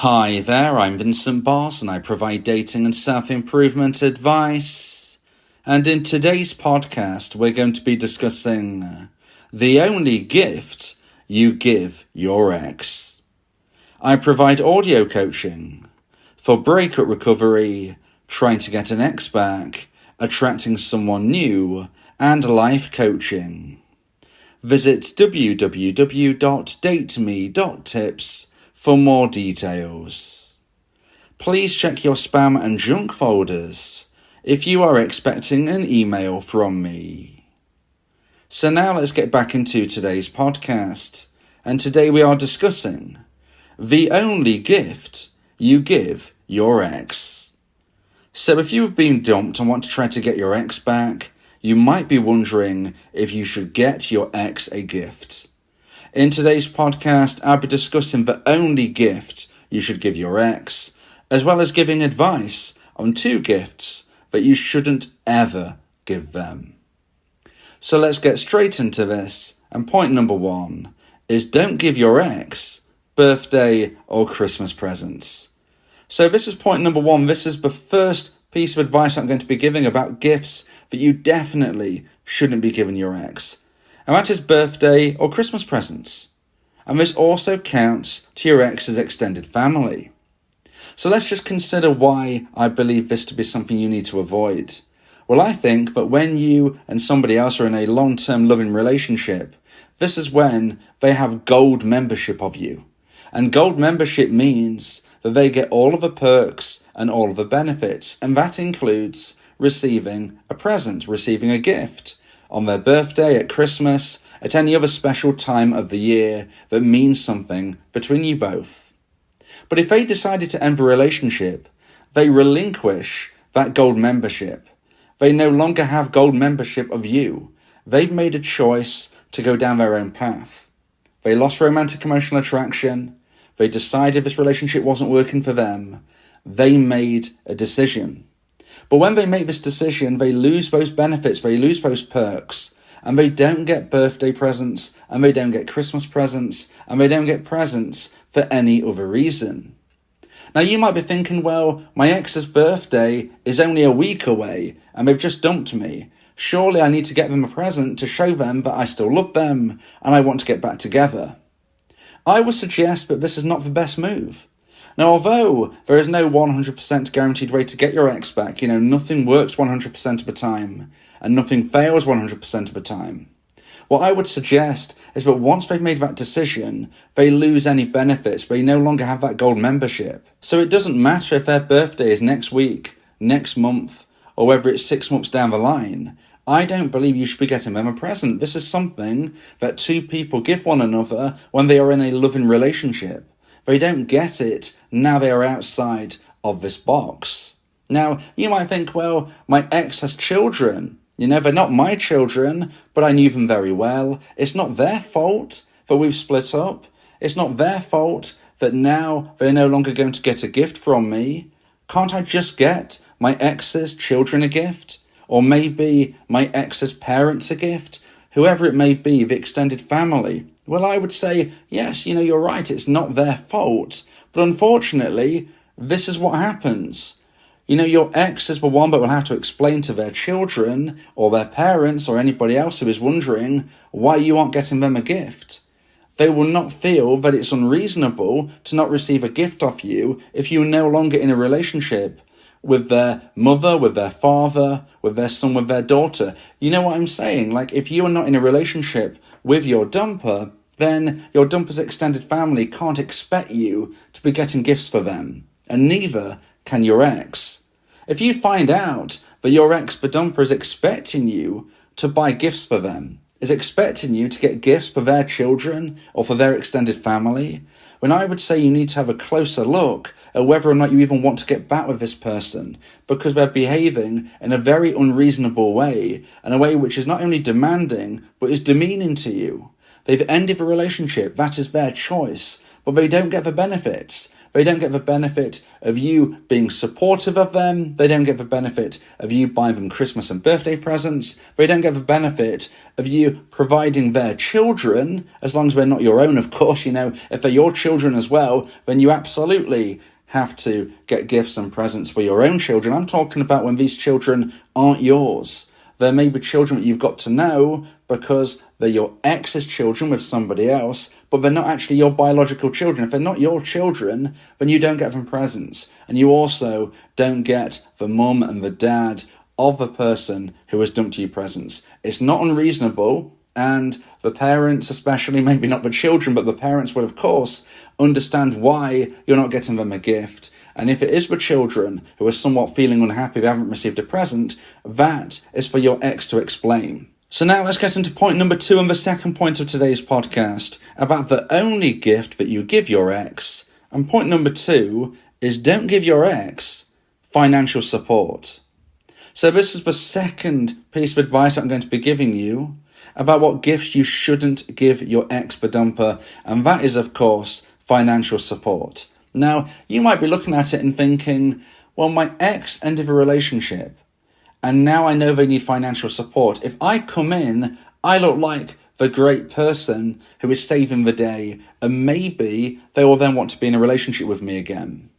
Hi there, I'm Vincent Boss and I provide dating and self-improvement advice. And in today's podcast, we're going to be discussing the only gift you give your ex. I provide audio coaching for breakup recovery, trying to get an ex back, attracting someone new, and life coaching. Visit www.dateme.tips for more details. Please check your spam and junk folders if you are expecting an email from me. So now let's get back into today's podcast, and today we are discussing the only gift you give your ex. So if you have been dumped and want to try to get your ex back, you might be wondering if you should get your ex a gift. In today's podcast, I'll be discussing the only gift you should give your ex, as well as giving advice on 2 gifts that you shouldn't ever give them. So let's get straight into this, and point number 1 is don't give your ex birthday or Christmas presents. So this is point number 1. This is the first piece of advice I'm going to be giving about gifts that you definitely shouldn't be giving your ex. And that is birthday or Christmas presents. And this also counts to your ex's extended family. So let's just consider why I believe this to be something you need to avoid. Well, I think that when you and somebody else are in a long-term loving relationship, this is when they have gold membership of you. And gold membership means that they get all of the perks and all of the benefits. And that includes receiving a present, receiving a gift on their birthday, at Christmas, at any other special time of the year that means something between you both. But if they decided to end the relationship, they relinquish that gold membership. They no longer have gold membership of you. They've made a choice to go down their own path. They lost romantic emotional attraction. They decided this relationship wasn't working for them. They made a decision. But when they make this decision, they lose those benefits, they lose those perks, and they don't get birthday presents, and they don't get Christmas presents, and they don't get presents for any other reason. Now you might be thinking, well, my ex's birthday is only a week away, and they've just dumped me. Surely I need to get them a present to show them that I still love them, and I want to get back together. I would suggest that this is not the best move. Now, although there is no 100% guaranteed way to get your ex back, nothing works 100% of the time, and nothing fails 100% of the time. What I would suggest is that once they've made that decision, they lose any benefits, they no longer have that gold membership. So it doesn't matter if their birthday is next week, next month, or whether it's 6 months down the line. I don't believe you should be getting them a present. This is something that 2 people give one another when they are in a loving relationship. They don't get it now they are outside of this box. Now, you might think, well, my ex has children. They're not my children, but I knew them very well. It's not their fault that we've split up. It's not their fault that now they're no longer going to get a gift from me. Can't I just get my ex's children a gift? Or maybe my ex's parents a gift? Whoever it may be, the extended family. Well, I would say, yes, you're right, it's not their fault. But unfortunately, this is what happens. Your ex is the one that will have to explain to their children or their parents or anybody else who is wondering why you aren't getting them a gift. They will not feel that it's unreasonable to not receive a gift off you if you're no longer in a relationship with their mother, with their father, with their son, with their daughter. You know what I'm saying? Like, if you are not in a relationship with your dumper, then your dumper's extended family can't expect you to be getting gifts for them, and neither can your ex. If you find out that your ex, the dumper, is expecting you to buy gifts for them, is expecting you to get gifts for their children or for their extended family, then I would say you need to have a closer look at whether or not you even want to get back with this person, because they're behaving in a very unreasonable way, and a way which is not only demanding, but is demeaning to you. They've ended the relationship, that is their choice, but they don't get the benefits. They don't get the benefit of you being supportive of them. They don't get the benefit of you buying them Christmas and birthday presents. They don't get the benefit of you providing their children, as long as they're not your own, of course. If they're your children as well, then you absolutely have to get gifts and presents for your own children. I'm talking about when these children aren't yours. There may be children that you've got to know because they're your ex's children with somebody else, but they're not actually your biological children. If they're not your children, then you don't get them presents. And you also don't get the mum and the dad of the person who has dumped you presents. It's not unreasonable, and the parents, especially, maybe not the children, but the parents will, of course, understand why you're not getting them a gift. And if it is the children who are somewhat feeling unhappy they haven't received a present, that is for your ex to explain. So now let's get into point number 2 and the second point of today's podcast about the only gift that you give your ex. And point number 2 is don't give your ex financial support. So this is the second piece of advice that I'm going to be giving you about what gifts you shouldn't give your ex dumper, and that is, of course, financial support. Now, you might be looking at it and thinking, well, my ex ended a relationship, and now I know they need financial support. If I come in, I look like the great person who is saving the day, and maybe they will then want to be in a relationship with me again.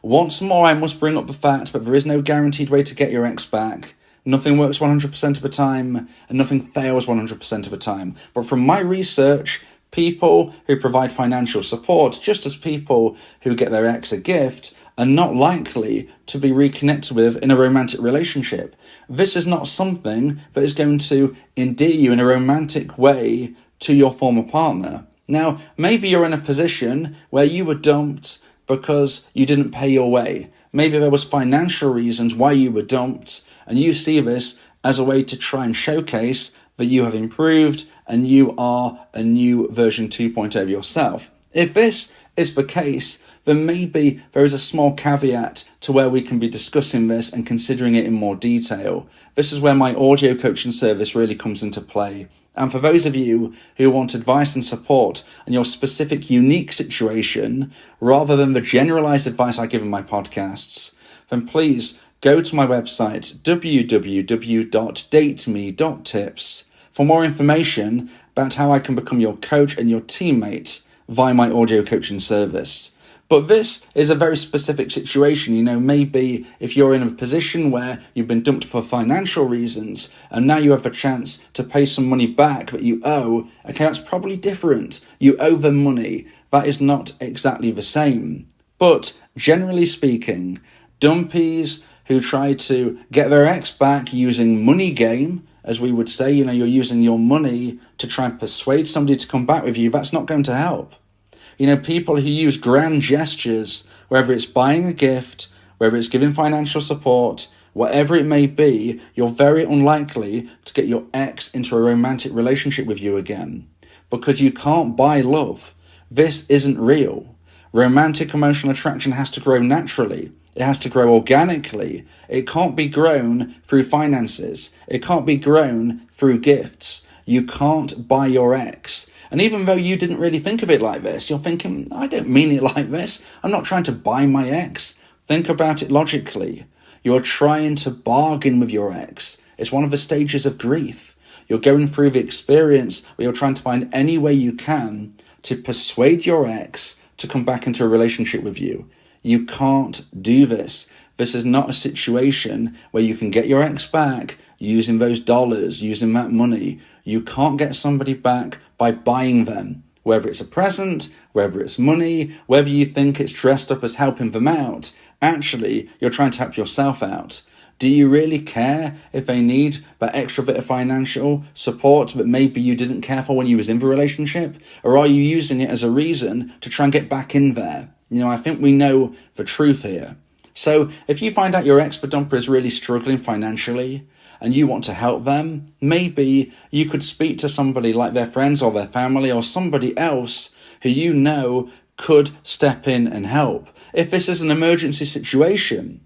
Once more, I must bring up the fact that there is no guaranteed way to get your ex back. Nothing works 100% of the time, and nothing fails 100% of the time. But from my research, people who provide financial support, just as people who get their ex a gift, are not likely to be reconnected with in a romantic relationship. This is not something that is going to endear you in a romantic way to your former partner. Now, maybe you're in a position where you were dumped because you didn't pay your way. Maybe there was financial reasons why you were dumped, and you see this as a way to try and showcase that you have improved and you are a new version 2.0 of yourself. If this is the case, then maybe there is a small caveat to where we can be discussing this and considering it in more detail. This is where my audio coaching service really comes into play. And for those of you who want advice and support on your specific unique situation, rather than the generalized advice I give in my podcasts, then please go to my website, www.dateme.tips, for more information about how I can become your coach and your teammate via my audio coaching service. But this is a very specific situation. Maybe if you're in a position where you've been dumped for financial reasons and now you have a chance to pay some money back that you owe, okay, that's probably different. You owe them money. That is not exactly the same. But generally speaking, dumpees who try to get their ex back using money game, as we would say, you're using your money to try and persuade somebody to come back with you, that's not going to help. People who use grand gestures, whether it's buying a gift, whether it's giving financial support, whatever it may be, you're very unlikely to get your ex into a romantic relationship with you again, because you can't buy love. This isn't real. Romantic emotional attraction has to grow naturally. It has to grow organically. It can't be grown through finances. It can't be grown through gifts. You can't buy your ex. And even though you didn't really think of it like this, you're thinking, I don't mean it like this. I'm not trying to buy my ex. Think about it logically. You're trying to bargain with your ex. It's one of the stages of grief. You're going through the experience where you're trying to find any way you can to persuade your ex to come back into a relationship with you. You can't do this. This is not a situation where you can get your ex back using those dollars, using that money. You can't get somebody back by buying them, whether it's a present, whether it's money, whether you think it's dressed up as helping them out. Actually, you're trying to help yourself out. Do you really care if they need that extra bit of financial support that maybe you didn't care for when you was in the relationship? Or are you using it as a reason to try and get back in there? I think we know the truth here. So if you find out your ex-dumper is really struggling financially and you want to help them, maybe you could speak to somebody like their friends or their family or somebody else who you know could step in and help. If this is an emergency situation,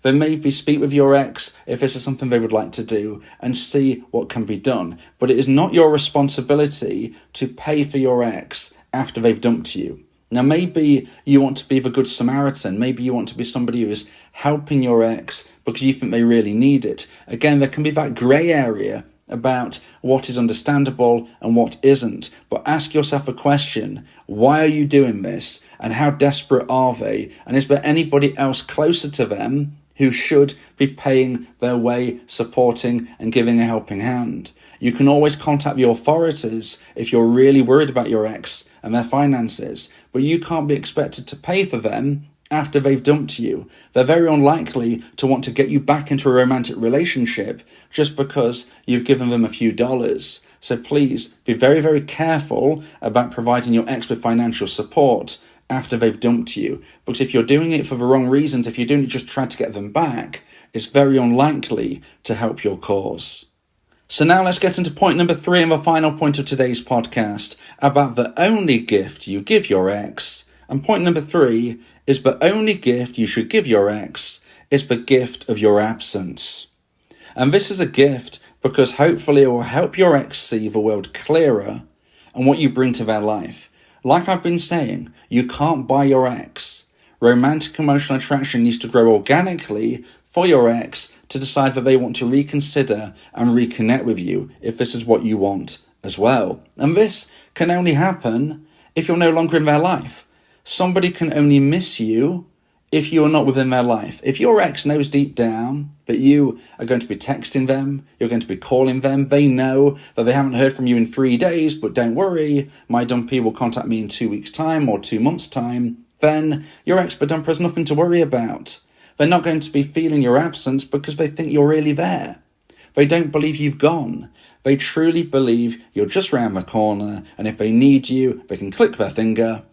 then maybe speak with your ex if this is something they would like to do and see what can be done. But it is not your responsibility to pay for your ex after they've dumped you. Now, maybe you want to be the good Samaritan. Maybe you want to be somebody who is helping your ex because you think they really need it. Again, there can be that grey area about what is understandable and what isn't. But ask yourself a question. Why are you doing this? And how desperate are they? And is there anybody else closer to them who should be paying their way, supporting and giving a helping hand? You can always contact the authorities if you're really worried about your ex and their finances, but you can't be expected to pay for them after they've dumped you. They're very unlikely to want to get you back into a romantic relationship just because you've given them a few dollars. So please be very, very careful about providing your ex with financial support after they've dumped you. Because if you're doing it for the wrong reasons, if you're doing it just trying to get them back, it's very unlikely to help your cause. So now let's get into point number 3 and the final point of today's podcast about the only gift you give your ex. And point number 3 is the only gift you should give your ex is the gift of your absence. And this is a gift because hopefully it will help your ex see the world clearer and what you bring to their life. Like I've been saying, you can't buy your ex. Romantic emotional attraction needs to grow organically for your ex to decide that they want to reconsider and reconnect with you if this is what you want as well. And this can only happen if you're no longer in their life. Somebody can only miss you if you are not within their life. If your ex knows deep down that you are going to be texting them, you're going to be calling them, they know that they haven't heard from you in 3 days, but don't worry, my dumpee will contact me in 2 weeks' time or 2 months' time, then your ex-dumper has nothing to worry about. They're not going to be feeling your absence because they think you're really there. They don't believe you've gone. They truly believe you're just round the corner, and if they need you, they can click their finger,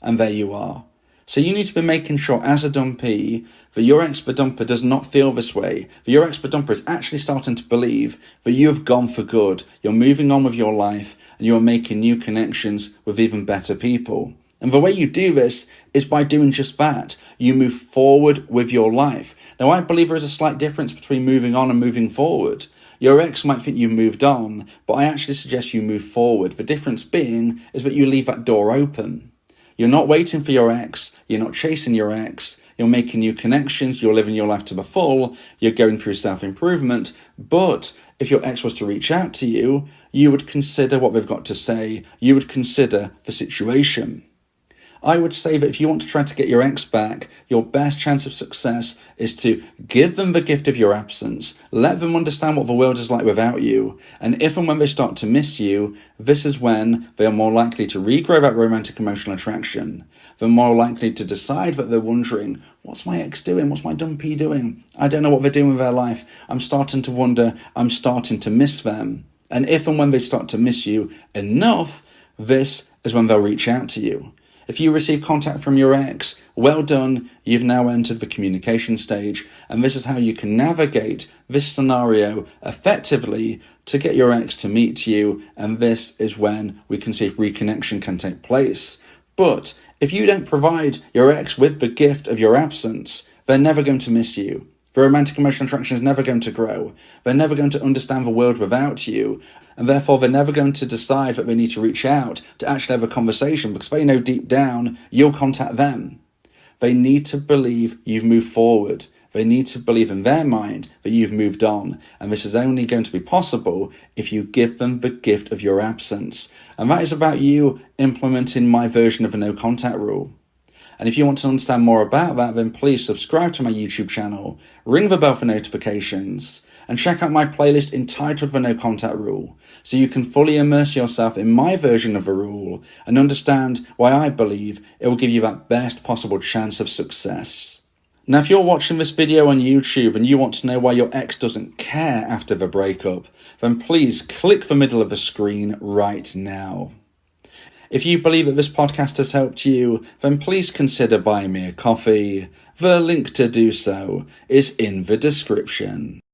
and there you are. So you need to be making sure as a dumpee that your ex-dumper does not feel this way, that your ex-dumper is actually starting to believe that you have gone for good, you're moving on with your life, and you're making new connections with even better people. And the way you do this is by doing just that. You move forward with your life. Now, I believe there is a slight difference between moving on and moving forward. Your ex might think you've moved on, but I actually suggest you move forward. The difference being is that you leave that door open. You're not waiting for your ex. You're not chasing your ex. You're making new connections. You're living your life to the full. You're going through self-improvement. But if your ex was to reach out to you, you would consider what they've got to say. You would consider the situation. I would say that if you want to try to get your ex back, your best chance of success is to give them the gift of your absence, let them understand what the world is like without you, and if and when they start to miss you, this is when they are more likely to regrow that romantic emotional attraction. They're more likely to decide that they're wondering, what's my ex doing? What's my dumpee doing? I don't know what they're doing with their life. I'm starting to wonder, I'm starting to miss them. And if and when they start to miss you enough, this is when they'll reach out to you. If you receive contact from your ex, well done, you've now entered the communication stage, and this is how you can navigate this scenario effectively to get your ex to meet you, and this is when we can see if reconnection can take place. But if you don't provide your ex with the gift of your absence, they're never going to miss you. The romantic emotional attraction is never going to grow. They're never going to understand the world without you. And therefore, they're never going to decide that they need to reach out to actually have a conversation because they know deep down you'll contact them. They need to believe you've moved forward. They need to believe in their mind that you've moved on. And this is only going to be possible if you give them the gift of your absence. And that is about you implementing my version of a no contact rule. And if you want to understand more about that, then please subscribe to my YouTube channel, ring the bell for notifications, and check out my playlist entitled The No Contact Rule, so you can fully immerse yourself in my version of the rule and understand why I believe it will give you that best possible chance of success. Now, if you're watching this video on YouTube and you want to know why your ex doesn't care after the breakup, then please click the middle of the screen right now. If you believe that this podcast has helped you, then please consider buying me a coffee. The link to do so is in the description.